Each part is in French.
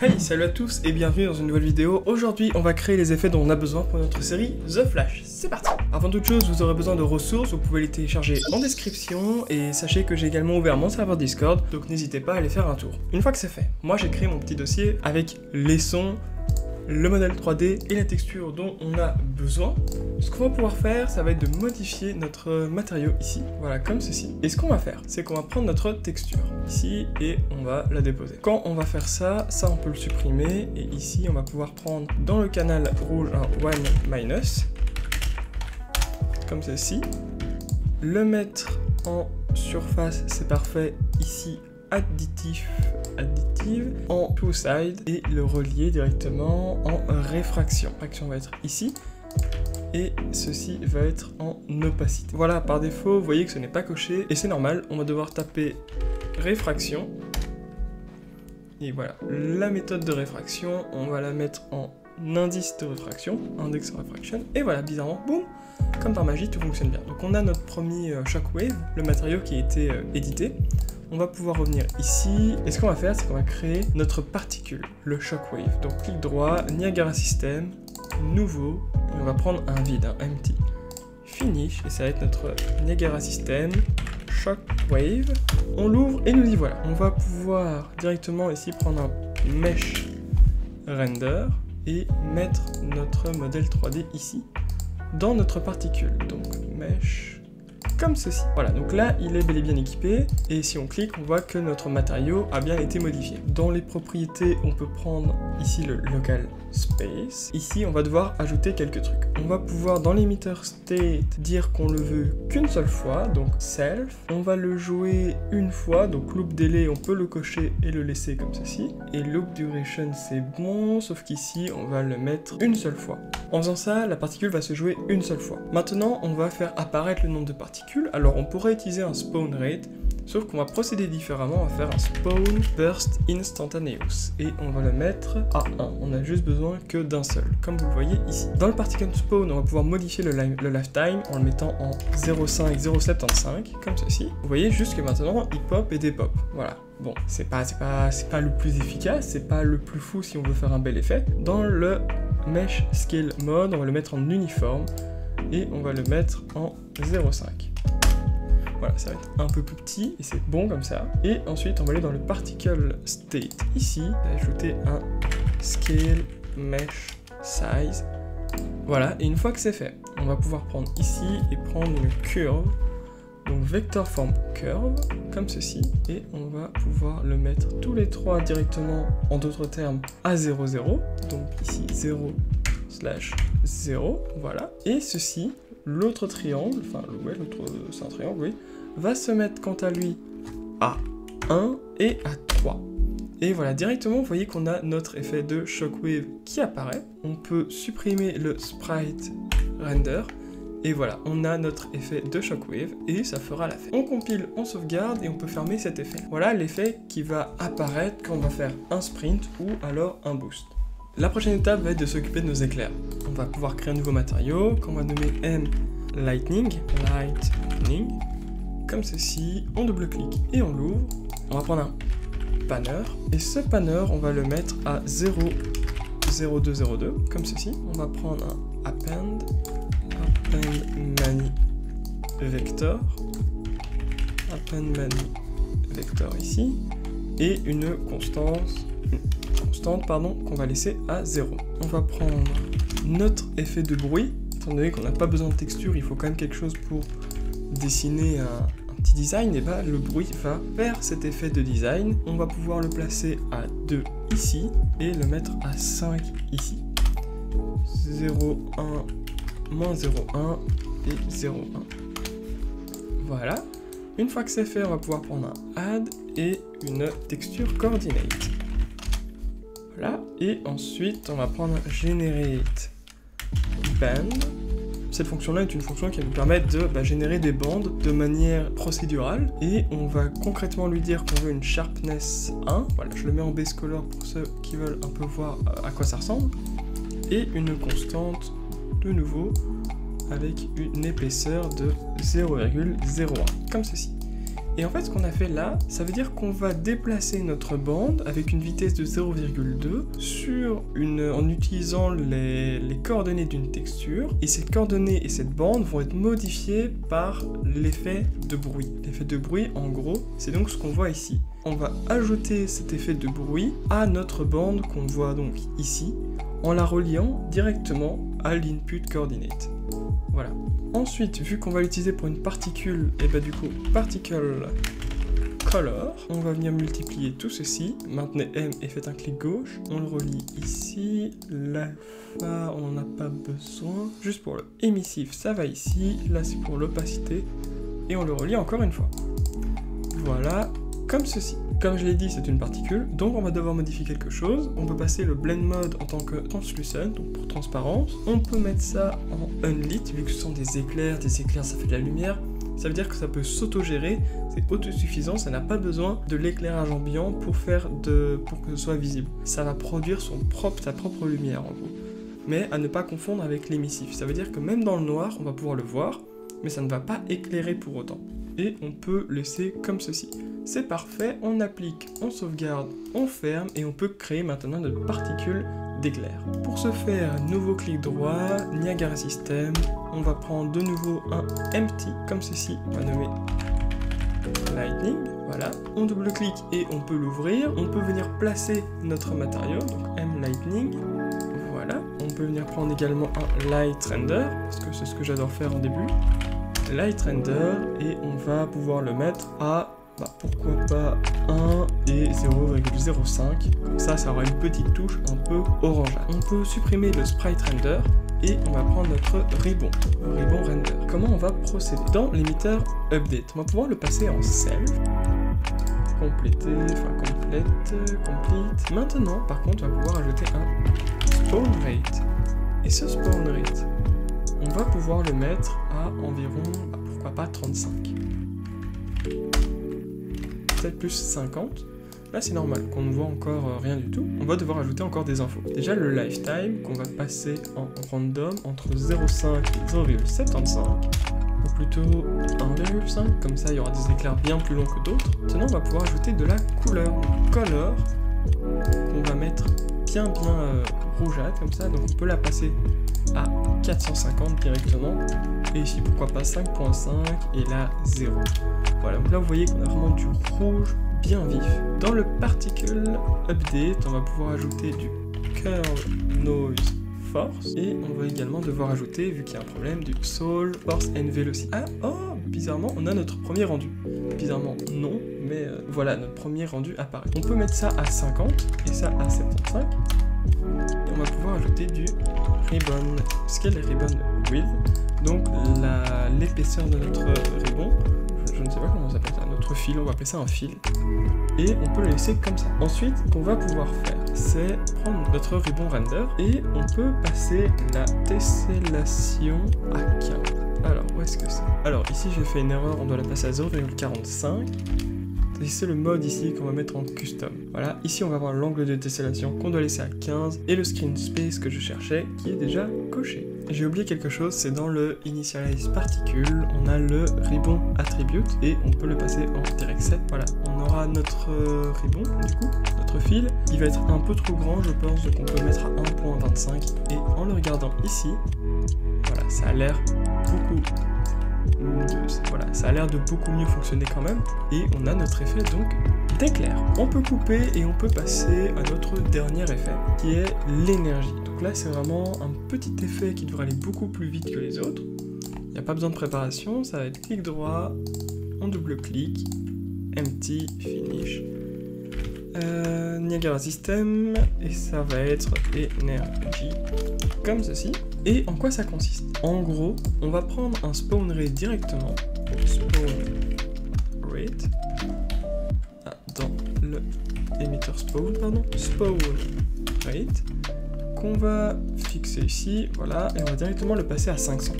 Hey, salut à tous et bienvenue dans une nouvelle vidéo. Aujourd'hui, on va créer les effets dont on a besoin pour notre série The Flash. C'est parti! Avant toute chose, vous aurez besoin de ressources, vous pouvez les télécharger en description et sachez que j'ai également ouvert mon serveur Discord, donc n'hésitez pas à aller faire un tour. Une fois que c'est fait, moi j'ai créé mon petit dossier avec les sons, le modèle 3D et la texture dont on a besoin. Ce qu'on va pouvoir faire, ça va être de modifier notre matériau ici, voilà, comme ceci. Et ce qu'on va faire, c'est qu'on va prendre notre texture ici et on va la déposer. Quand on va faire ça, on peut le supprimer et ici on va pouvoir prendre dans le canal rouge un one minus, comme ceci, le mettre en surface, c'est parfait, ici additive en two side et le relier directement en réfraction. Réfraction va être ici et ceci va être en opacité. Voilà, par défaut, vous voyez que ce n'est pas coché et c'est normal, on va devoir taper réfraction et voilà, la méthode de réfraction, on va la mettre en indice de réfraction, index refraction, et voilà, bizarrement, boum, comme par magie, tout fonctionne bien. Donc on a notre premier shockwave, le matériau qui a été édité. On va pouvoir revenir ici, et ce qu'on va faire, c'est qu'on va créer notre particule, le shockwave. Donc clic droit, Niagara System, nouveau, et on va prendre un vide, un empty. Finish, et ça va être notre Niagara System, shockwave. On l'ouvre et nous y voilà. On va pouvoir directement ici prendre un mesh render et mettre notre modèle 3D ici, dans notre particule. Donc mesh, comme ceci. Voilà, donc là, il est bel et bien équipé, et si on clique, on voit que notre matériau a bien été modifié. Dans les propriétés, on peut prendre ici le local space. Ici, on va devoir ajouter quelques trucs. On va pouvoir, dans l'emitter state, dire qu'on le veut qu'une seule fois, donc self. On va le jouer une fois, donc loop delay, on peut le cocher et le laisser comme ceci. Et loop duration, c'est bon, sauf qu'ici, on va le mettre une seule fois. En faisant ça, la particule va se jouer une seule fois. Maintenant, on va faire apparaître le nombre de particules. Alors, on pourrait utiliser un spawn rate, sauf qu'on va procéder différemment, on va faire un spawn burst instantaneous. Et on va le mettre à 1. On a juste besoin que d'un seul, comme vous le voyez ici. Dans le particle spawn, on va pouvoir modifier le lifetime en le mettant en 0,5, 0,75, comme ceci. Vous voyez juste que maintenant, il pop et dépop. Voilà. Bon, c'est pas le plus efficace, c'est pas le plus fou si on veut faire un bel effet. Dans le mesh scale mode, on va le mettre en uniforme et on va le mettre en 0,5. Voilà, ça va être un peu plus petit et c'est bon comme ça. Et ensuite, on va aller dans le particle state ici, ajouter un scale mesh size. Voilà, et une fois que c'est fait, on va pouvoir prendre ici et prendre une curve. Donc vector form curve, comme ceci, et on va pouvoir le mettre tous les trois directement, en d'autres termes, à 0, 0. Donc ici 0 slash 0, voilà. Et ceci, l'autre triangle, enfin ouais, l'autre c'est un triangle, oui, va se mettre quant à lui à 1 et à 3. Et voilà, directement, vous voyez qu'on a notre effet de shockwave qui apparaît. On peut supprimer le sprite render. Et voilà, on a notre effet de shockwave et ça fera l'affaire. On compile, on sauvegarde et on peut fermer cet effet. Voilà l'effet qui va apparaître quand on va faire un sprint ou alors un boost. La prochaine étape va être de s'occuper de nos éclairs. On va pouvoir créer un nouveau matériau qu'on va nommer M Lightning, comme ceci. On double-clique et on l'ouvre. On va prendre un panner et ce panner, on va le mettre à 0,0202, comme ceci. On va prendre un append many vector, append many vector ici, et une constante qu'on va laisser à 0. On va prendre notre effet de bruit, étant donné qu'on n'a pas besoin de texture, il faut quand même quelque chose pour dessiner un petit design, et bah le bruit va faire cet effet de design. On va pouvoir le placer à 2 ici, et le mettre à 5 ici. 0, 1, moins 0,1 et 0,1. Voilà. Une fois que c'est fait, on va pouvoir prendre un add et une texture coordinate. Voilà. Et ensuite, on va prendre generate band. Cette fonction-là est une fonction qui va nous permettre de générer des bandes de manière procédurale. Et on va concrètement lui dire qu'on veut une sharpness 1. Voilà, je le mets en base color pour ceux qui veulent un peu voir à quoi ça ressemble. Et une constante de nouveau avec une épaisseur de 0,01, comme ceci. Et en fait, ce qu'on a fait là, ça veut dire qu'on va déplacer notre bande avec une vitesse de 0,2 en utilisant les coordonnées d'une texture. Et ces coordonnées et cette bande vont être modifiées par l'effet de bruit. L'effet de bruit, en gros, c'est donc ce qu'on voit ici. On va ajouter cet effet de bruit à notre bande qu'on voit donc ici, en la reliant directement à l'input coordinate. Voilà. Ensuite, vu qu'on va l'utiliser pour une particule, et bah du coup, particle color, on va venir multiplier tout ceci. Maintenez M et faites un clic gauche. On le relie ici. L'alpha, on n'en a pas besoin. Juste pour le émissif, ça va ici. Là, c'est pour l'opacité. Et on le relie encore une fois. Voilà, comme ceci. Comme je l'ai dit, c'est une particule, donc on va devoir modifier quelque chose. On peut passer le blend mode en tant que translucent, donc pour transparence. On peut mettre ça en unlit, vu que ce sont des éclairs ça fait de la lumière. Ça veut dire que ça peut s'auto-gérer, c'est autosuffisant, ça n'a pas besoin de l'éclairage ambiant pour que ce soit visible. Ça va produire sa propre lumière en gros. Mais à ne pas confondre avec l'émissif. Ça veut dire que même dans le noir, on va pouvoir le voir, mais ça ne va pas éclairer pour autant. Et on peut laisser comme ceci. C'est parfait, on applique, on sauvegarde, on ferme et on peut créer maintenant notre particule d'éclair. Pour ce faire, nouveau clic droit, Niagara System, on va prendre de nouveau un empty comme ceci, on va nommer Lightning, voilà. On double-clique et on peut l'ouvrir, on peut venir placer notre matériau, donc M Lightning, voilà. On peut venir prendre également un Light Render, parce que c'est ce que j'adore faire en début. Light Render, et on va pouvoir le mettre à pourquoi pas 1 et 0,05, comme ça aura une petite touche un peu orangeâtre. On peut supprimer le Sprite Render et on va prendre notre ribbon Render. Comment on va procéder? Dans l'émetteur Update, on va pouvoir le passer en Self, complete. Maintenant, par contre, on va pouvoir ajouter un Spawn Rate. Et ce Spawn Rate, on va pouvoir le mettre à environ, pourquoi pas 35. Peut-être plus 50. Là c'est normal qu'on ne voit encore rien du tout. On va devoir ajouter encore des infos. Déjà le lifetime qu'on va passer en random entre 0,5 et 0,75. Ou plutôt 1,5, comme ça il y aura des éclairs bien plus longs que d'autres. Maintenant on va pouvoir ajouter de la couleur. Donc, color, qu'on va mettre bien rougeâtre comme ça. Donc on peut la passer à 450 directement. Et ici pourquoi pas 5.5 et là 0. Voilà, donc là vous voyez qu'on a vraiment du rouge bien vif. Dans le Particle Update, on va pouvoir ajouter du Curve Noise Force. Et on va également devoir ajouter, vu qu'il y a un problème, du Soul Force and Velocity. Ah, oh, bizarrement, on a notre premier rendu. Bizarrement, non, mais voilà, notre premier rendu apparaît. On peut mettre ça à 50 et ça à 75. Et on va pouvoir ajouter du Ribbon, Scale Ribbon Width. Donc l'épaisseur de notre ribbon, je ne sais pas comment ça s'appelle ça, notre fil, on va appeler ça un fil. Et on peut le laisser comme ça. Ensuite, ce qu'on va pouvoir faire, c'est prendre notre ribbon render et on peut passer la tessellation à 15. Alors, où est-ce que c'est? Alors, ici j'ai fait une erreur, on doit la passer à 0,45. C'est le mode ici qu'on va mettre en custom. Voilà, ici on va avoir l'angle de tessellation qu'on doit laisser à 15 et le screen space que je cherchais qui est déjà coché. J'ai oublié quelque chose, c'est dans le Initialize Particle, on a le Ribbon Attribute et on peut le passer en direct set. Voilà, on aura notre ribbon, du coup, notre fil. Il va être un peu trop grand, je pense, donc on peut le mettre à 1.25 et en le regardant ici, voilà, ça a l'air de beaucoup mieux fonctionner quand même. Et on a notre effet donc d'éclair. On peut couper et on peut passer à notre dernier effet qui est l'énergie. Donc là c'est vraiment un petit effet qui devrait aller beaucoup plus vite que les autres. Il n'y a pas besoin de préparation, ça va être clic droit, on double-clic, empty, finish, Niagara System, et ça va être énergie, comme ceci. Et en quoi ça consiste? En gros, on va prendre un spawn rate directement, spawn rate, dans le émetteur spawn, spawn rate, qu'on va fixer ici, voilà, et on va directement le passer à 500.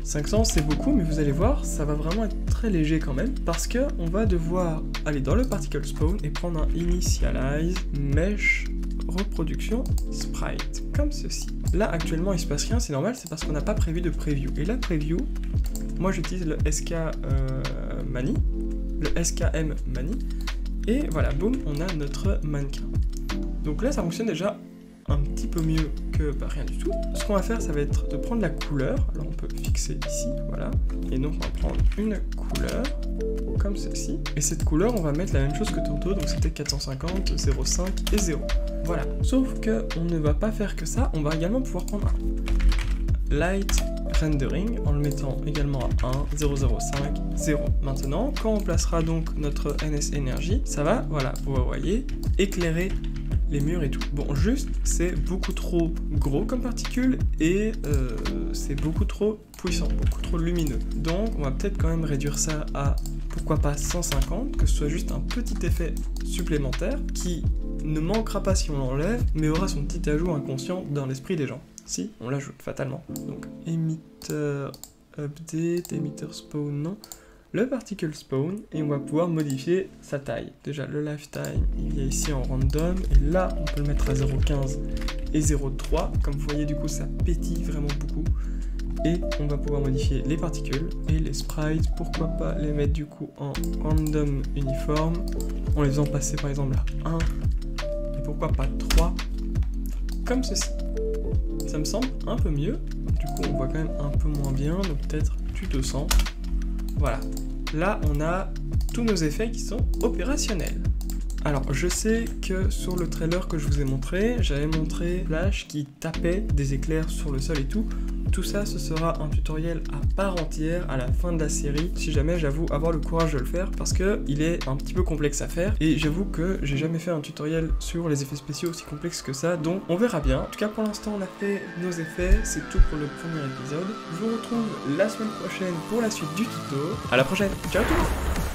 500 c'est beaucoup, mais vous allez voir, ça va vraiment être très léger quand même, parce que on va devoir aller dans le particle spawn et prendre un initialize mesh reproduction sprite, comme ceci. Là actuellement il se passe rien, c'est normal, c'est parce qu'on n'a pas prévu de preview. Et la preview, moi j'utilise le SK Mani, le SKM Mani. Et voilà, boum, on a notre mannequin. Donc là, ça fonctionne déjà un petit peu mieux que rien du tout. Ce qu'on va faire, ça va être de prendre la couleur. Alors on peut fixer ici, voilà. Et donc on va prendre une couleur, comme ceci. Et cette couleur, on va mettre la même chose que tantôt, donc c'était 450, 0,5 et 0. Voilà. Sauf que on ne va pas faire que ça, on va également pouvoir prendre un light rendering en le mettant également à 1, 0,05, 0. Maintenant, quand on placera donc notre NS Energy, ça va, voilà, vous voyez, éclairer les murs et tout. Bon, juste, c'est beaucoup trop gros comme particule et c'est beaucoup trop puissant, beaucoup trop lumineux. Donc, on va peut-être quand même réduire ça à, pourquoi pas 150, que ce soit juste un petit effet supplémentaire qui ne manquera pas si on l'enlève, mais aura son petit ajout inconscient dans l'esprit des gens. Si, on l'ajoute fatalement. Donc, emitter update, emitter spawn, non. Le particle spawn, et on va pouvoir modifier sa taille. Déjà, le lifetime, il est ici en random, et là, on peut le mettre à 0,15 et 0,3. Comme vous voyez, du coup, ça pétille vraiment beaucoup. Et on va pouvoir modifier les particules et les sprites. Pourquoi pas les mettre du coup en random uniforme, en les faisant passer par exemple à 1, et pourquoi pas 3, comme ceci. Ça me semble un peu mieux, du coup on voit quand même un peu moins bien, donc peut-être du 200. Voilà, là on a tous nos effets qui sont opérationnels. Alors je sais que sur le trailer que je vous ai montré, j'avais montré Flash qui tapait des éclairs sur le sol et tout. Tout ça, ce sera un tutoriel à part entière à la fin de la série, si jamais j'avoue avoir le courage de le faire, parce que il est un petit peu complexe à faire, et j'avoue que j'ai jamais fait un tutoriel sur les effets spéciaux aussi complexes que ça, donc on verra bien. En tout cas, pour l'instant, on a fait nos effets, c'est tout pour le premier épisode. Je vous retrouve la semaine prochaine pour la suite du tuto. À la prochaine, ciao tout le monde.